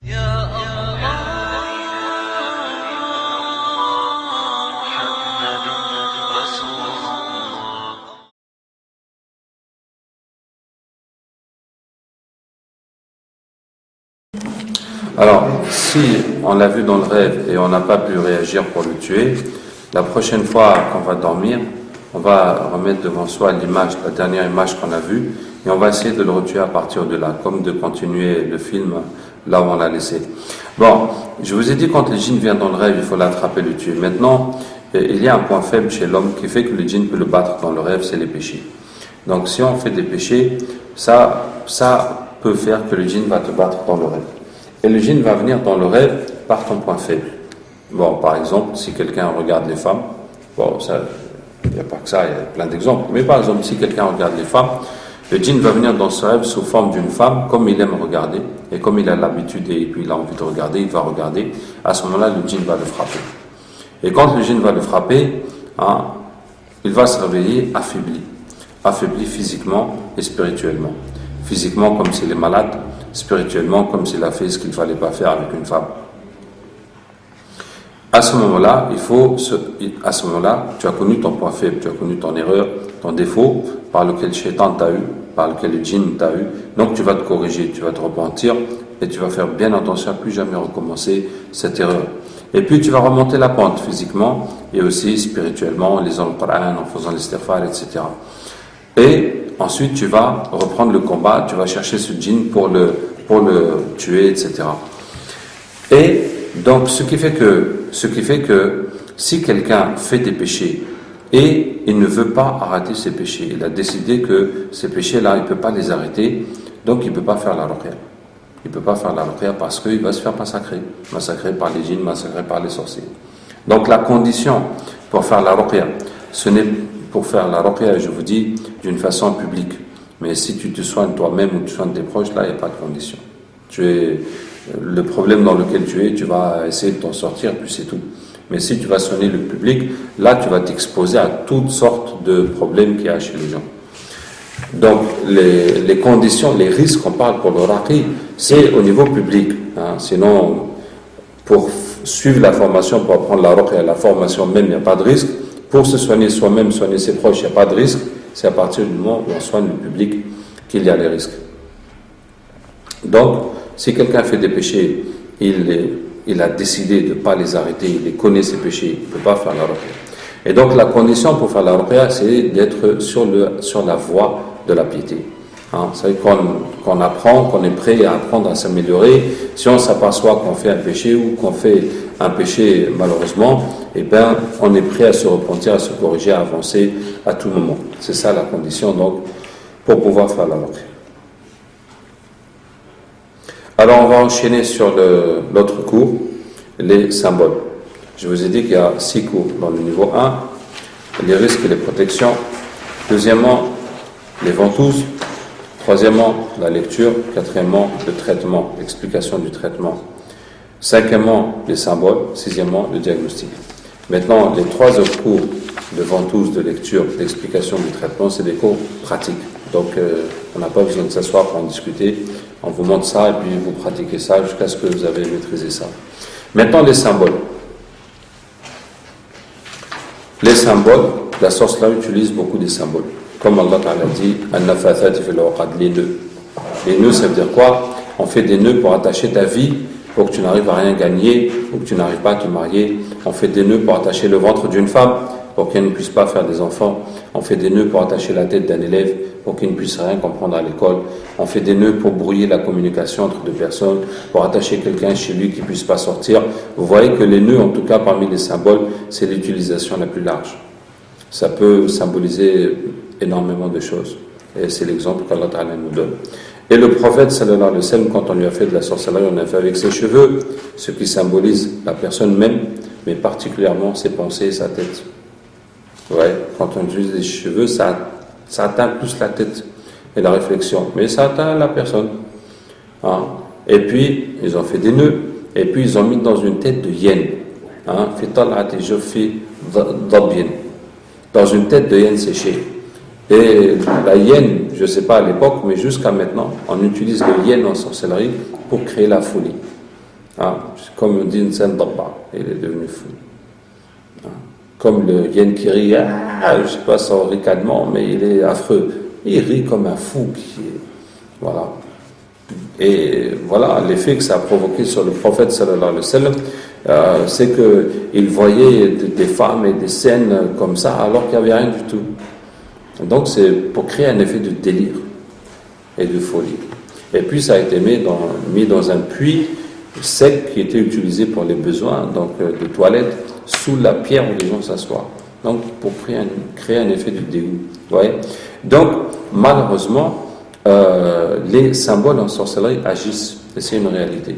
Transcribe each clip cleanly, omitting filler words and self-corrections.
Alors, si on l'a vu dans le rêve et on n'a pas pu réagir pour le tuer, la prochaine fois qu'on va dormir, on va remettre devant soi l'image, la dernière image qu'on a vue, et on va essayer de le retuer à partir de là, comme de continuer le film là où on l'a laissé. Bon, je vous ai dit quand le djinn vient dans le rêve, il faut l'attraper, le tuer. Maintenant, il y a un point faible chez l'homme qui fait que le djinn peut le battre dans le rêve, c'est les péchés. Donc si on fait des péchés, ça peut faire que le djinn va te battre dans le rêve. Et le djinn va venir dans le rêve par ton point faible. Bon, par exemple, si quelqu'un regarde les femmes, bon, ça, il n'y a pas que ça, il y a plein d'exemples, mais par exemple, si quelqu'un regarde les femmes, le djinn va venir dans ce rêve sous forme d'une femme, comme il aime regarder, et comme il a l'habitude et puis il a envie de regarder, il va regarder, à ce moment-là, le djinn va le frapper. Et quand le djinn va le frapper, il va se réveiller affaibli physiquement et spirituellement. Physiquement, comme s'il est malade, spirituellement, comme s'il a fait ce qu'il ne fallait pas faire avec une femme. À ce moment-là, tu as connu ton point faible, tu as connu ton erreur, ton défaut, par lequel le shaitan t'a eu, par lequel le djinn t'a eu. Donc tu vas te corriger, tu vas te repentir et tu vas faire bien attention à plus jamais recommencer cette erreur. Et puis tu vas remonter la pente physiquement et aussi spirituellement, en lisant le Coran, en faisant l'istighfar, etc. Et ensuite tu vas reprendre le combat, tu vas chercher ce djinn pour le tuer, etc. Et donc ce qui fait que si quelqu'un fait des péchés et il ne veut pas arrêter ses péchés, il a décidé que ces péchés-là, il ne peut pas les arrêter, donc il ne peut pas faire la ruqya. Il ne peut pas faire la ruqya parce qu'il va se faire massacrer par les djinns, massacrer par les sorciers. Donc la condition pour faire la ruqya, ce n'est pour faire la ruqya, je vous dis, d'une façon publique. Mais si tu te soignes toi-même ou tu soignes tes proches, là, il n'y a pas de condition. Le problème dans lequel tu es, tu vas essayer de t'en sortir, puis c'est tout. Mais si tu vas soigner le public, là, tu vas t'exposer à toutes sortes de problèmes qu'il y a chez les gens. Donc, les conditions, les risques qu'on parle pour le raqi, c'est au niveau public. Sinon, pour suivre la formation, pour apprendre la ruqya, la formation même, il n'y a pas de risque. Pour se soigner soi-même, soigner ses proches, il n'y a pas de risque. C'est à partir du moment où on soigne le public qu'il y a les risques. Donc, si quelqu'un fait des péchés, il a décidé de ne pas les arrêter, il connaît ses péchés, il ne peut pas faire la ruqya. Et donc, la condition pour faire la ruqya, c'est d'être sur la voie de la piété. C'est qu'on apprend, qu'on est prêt à apprendre à s'améliorer. Si on s'aperçoit qu'on fait un péché ou qu'on fait un péché malheureusement, eh bien, on est prêt à se repentir, à se corriger, à avancer à tout moment. C'est ça la condition donc pour pouvoir faire la ruqya. Alors on va enchaîner sur l'autre cours, les symboles. Je vous ai dit qu'il y a 6 cours dans le niveau 1, les risques et les protections. Deuxièmement, les ventouses. Troisièmement, la lecture. Quatrièmement, le traitement, l'explication du traitement. Cinquièmement, les symboles. Sixièmement, le diagnostic. Maintenant, les 3 autres cours de ventouses, de lecture, d'explication du traitement, c'est des cours pratiques. Donc, on n'a pas besoin de s'asseoir pour en discuter. On vous montre ça et puis vous pratiquez ça jusqu'à ce que vous avez maîtrisé ça. Maintenant, les symboles. Les symboles, la sorcellerie utilise beaucoup des symboles. Comme Allah Ta'ala dit, les nœuds. Les nœuds, ça veut dire quoi? On fait des nœuds pour attacher ta vie, pour que tu n'arrives à rien gagner, pour que tu n'arrives pas à te marier. On fait des nœuds pour attacher le ventre d'une femme, pour qu'elle ne puisse pas faire des enfants. On fait des nœuds pour attacher la tête d'un élève, pour qu'il ne puisse rien comprendre à l'école. On fait des nœuds pour brouiller la communication entre 2 personnes, pour attacher quelqu'un chez lui qui ne puisse pas sortir. Vous voyez que les nœuds, en tout cas parmi les symboles, c'est l'utilisation la plus large. Ça peut symboliser énormément de choses. Et c'est l'exemple qu'Allah Ta'ala nous donne. Et le prophète, sallallahu alayhi wa sallam, quand on lui a fait de la sorcellerie, on a fait avec ses cheveux, ce qui symbolise la personne même, mais particulièrement ses pensées et sa tête. Ouais, quand on utilise les cheveux, ça atteint plus la tête et la réflexion, mais ça atteint la personne. Et puis, ils ont fait des nœuds, et puis ils ont mis dans une tête de hyène. Dans une tête de hyène séchée. Et la hyène, je ne sais pas à l'époque, mais jusqu'à maintenant, on utilise le hyène en sorcellerie pour créer la folie. Hein, comme dit Nsen Dabba, il est devenu fou. Hein, comme le Yen qui rit, je ne sais pas son ricanement, mais il est affreux. Il rit comme un fou. Voilà. Et voilà, l'effet que ça a provoqué sur le prophète sallallahu alayhi wa sallam, c'est qu'il voyait des femmes et des scènes comme ça alors qu'il n'y avait rien du tout. Donc c'est pour créer un effet de délire et de folie. Et puis ça a été mis dans un puits sec qui était utilisé pour les besoins donc de toilette sous la pierre où les gens s'assoient. Donc pour créer un effet de dégoût. Vous voyez. Donc malheureusement, les symboles en sorcellerie agissent, et c'est une réalité.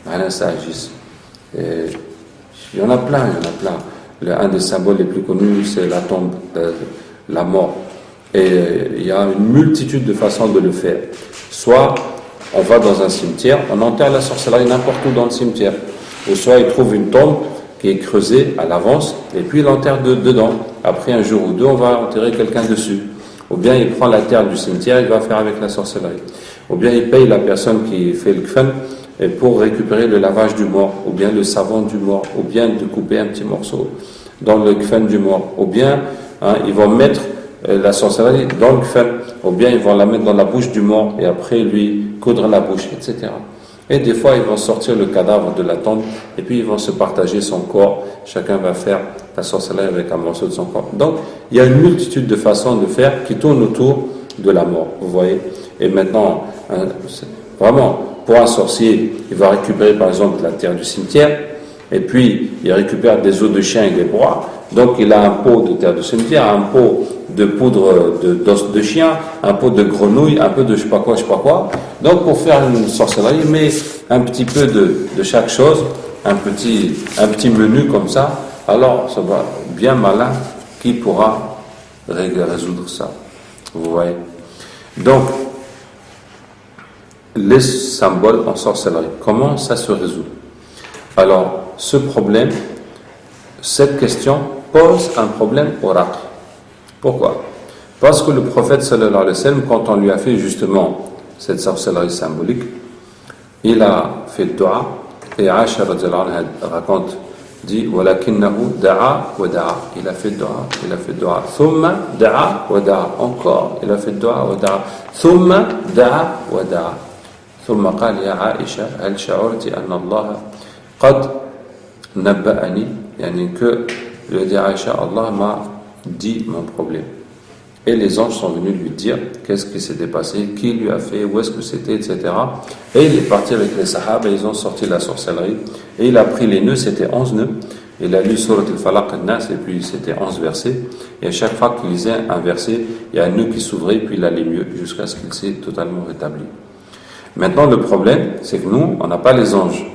Voilà, ça agisse. Et il y en a plein. Un des symboles les plus connus, c'est la tombe, la mort. Et il y a une multitude de façons de le faire. Soit on va dans un cimetière, on enterre la sorcellerie n'importe où dans le cimetière. Ou soit il trouve une tombe qui est creusée à l'avance, et puis il l'enterre dedans. Après un jour ou deux, on va enterrer quelqu'un dessus. Ou bien il prend la terre du cimetière, il va faire avec la sorcellerie. Ou bien il paye la personne qui fait le kfen pour récupérer le lavage du mort, ou bien le savon du mort, ou bien de couper un petit morceau dans le kfen du mort. Ou bien ils vont mettre la sorcellerie dans le kfen, ou bien ils vont la mettre dans la bouche du mort et après lui coudre la bouche, etc. Et des fois ils vont sortir le cadavre de la tombe et puis ils vont se partager son corps. Chacun va faire la sorcellerie avec un morceau de son corps. Donc il y a une multitude de façons de faire qui tournent autour de la mort, vous voyez. Et maintenant, vraiment, pour un sorcier, il va récupérer par exemple la terre du cimetière, et puis il récupère des os de chien et des bois. Donc il a un pot de terre de cimetière, un pot de poudre d'os de chien, un pot de grenouille, un peu de je sais pas quoi. Donc pour faire une sorcellerie, il met un petit peu de chaque chose, un petit menu comme ça. Alors ça va bien malin qui pourra résoudre ça. Vous voyez. Donc les symboles en sorcellerie, comment ça se résout? Alors ce problème, cette question pose un problème oracle. Pourquoi? Parce que le prophète sallallahu alayhi wa sallam, quand on lui a fait justement cette sorcellerie symbolique, il a fait le dua, et Aïcha radhiyallahu anha raconte, dit walakinnahu da'a wa da'a, il a fait le dua, thumma da'a wa da'a, encore il a fait le dua wa da'a, thumma da'a wa da'a, thumma qala ya Aïcha hal sha'urti anna Allah qad nabba'ani, yani que je dis à Aïcha, Allah m'a dit mon problème. Et les anges sont venus lui dire qu'est-ce qui s'était passé, qui lui a fait, où est-ce que c'était, etc. Et il est parti avec les sahaba et ils ont sorti la sorcellerie. Et il a pris les nœuds, c'était 11 nœuds. Il a lu Surat al-Falaq al-Nas et puis c'était 11 versets. Et à chaque fois qu'il lisait un verset, il y a un nœud qui s'ouvrait puis il allait mieux jusqu'à ce qu'il s'est totalement rétabli. Maintenant, le problème, c'est que nous, on n'a pas les anges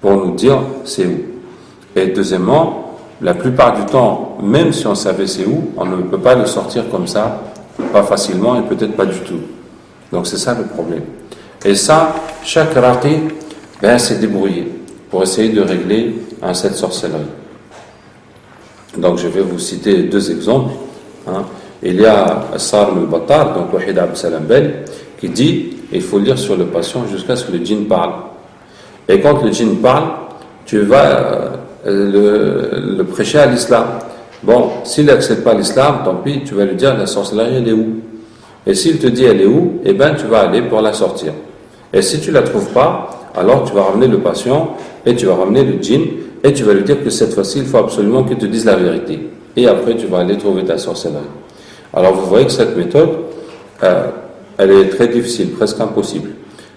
pour nous dire c'est où. Et deuxièmement, la plupart du temps, même si on savait c'est où, on ne peut pas le sortir comme ça, pas facilement et peut-être pas du tout. Donc c'est ça le problème. Et ça, chaque raqi s'est débrouillé pour essayer de régler cette sorcellerie. Donc je vais vous citer deux exemples. Il y a Sarm al-Battar, donc Wahid Abd Salam Bel, qui dit il faut lire sur le patient jusqu'à ce que le djinn parle. Et quand le djinn parle, tu vas le prêcher à l'islam. Bon, s'il n'accepte pas l'islam, tant pis, tu vas lui dire la sorcellerie elle est où? Et s'il te dit elle est où, eh bien tu vas aller pour la sortir. Et si tu ne la trouves pas, alors tu vas ramener le patient et tu vas ramener le djinn et tu vas lui dire que cette fois-ci il faut absolument qu'il te dise la vérité. Et après tu vas aller trouver ta sorcellerie. Alors vous voyez que cette méthode, elle est très difficile, presque impossible.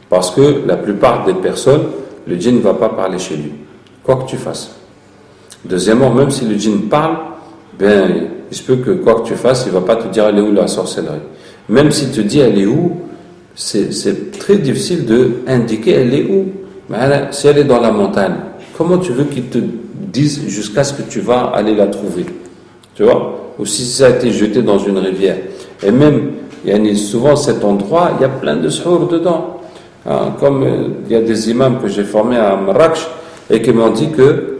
Parce que la plupart des personnes, le djinn ne va pas parler chez lui. Quoi que tu fasses. Deuxièmement, même si le djinn parle, il se peut que quoi que tu fasses, il ne va pas te dire elle est où la sorcellerie. Même s'il te dit elle est où, c'est très difficile d'indiquer elle est où. Mais si elle est dans la montagne, comment tu veux qu'il te dise jusqu'à ce que tu vas aller la trouver? Tu vois? Ou si ça a été jeté dans une rivière. Et même, souvent cet endroit, il y a plein de sourds dedans. Comme il y a des imams que j'ai formés à Marrakech et qui m'ont dit que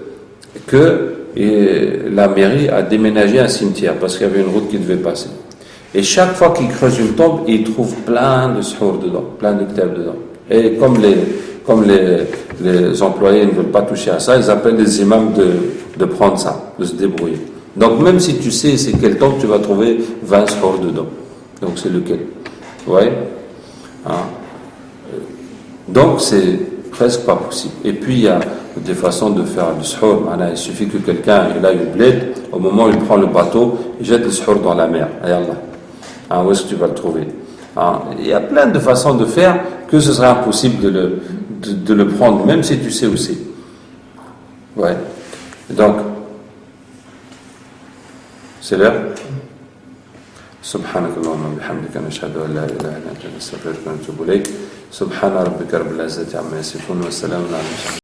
la mairie a déménagé un cimetière parce qu'il y avait une route qui devait passer. Et chaque fois qu'ils creusent une tombe, ils trouvent plein de sourds dedans, plein de ktab dedans. Et comme les employés ne veulent pas toucher à ça, ils appellent les imams de prendre ça, de se débrouiller. Donc même si tu sais c'est quel temps, tu vas trouver 20 scores dedans. Donc c'est lequel? Ouais. Hein? Donc c'est presque pas possible. Et puis il y a des façons de faire le suhour. Il suffit que quelqu'un il aille au bled, au moment où il prend le bateau, il jette le suhour dans la mer. Où est-ce que tu vas le trouver? Il y a plein de façons de faire que ce serait impossible de le prendre, même si tu sais où c'est. Ouais. Donc, c'est l'heure. سبحانك اللهم وبحمدك نشهد ان لا اله الا انت نستغفرك ونتوب اليك سبحان ربك رب العزه عما يصفون والسلام على المرسلين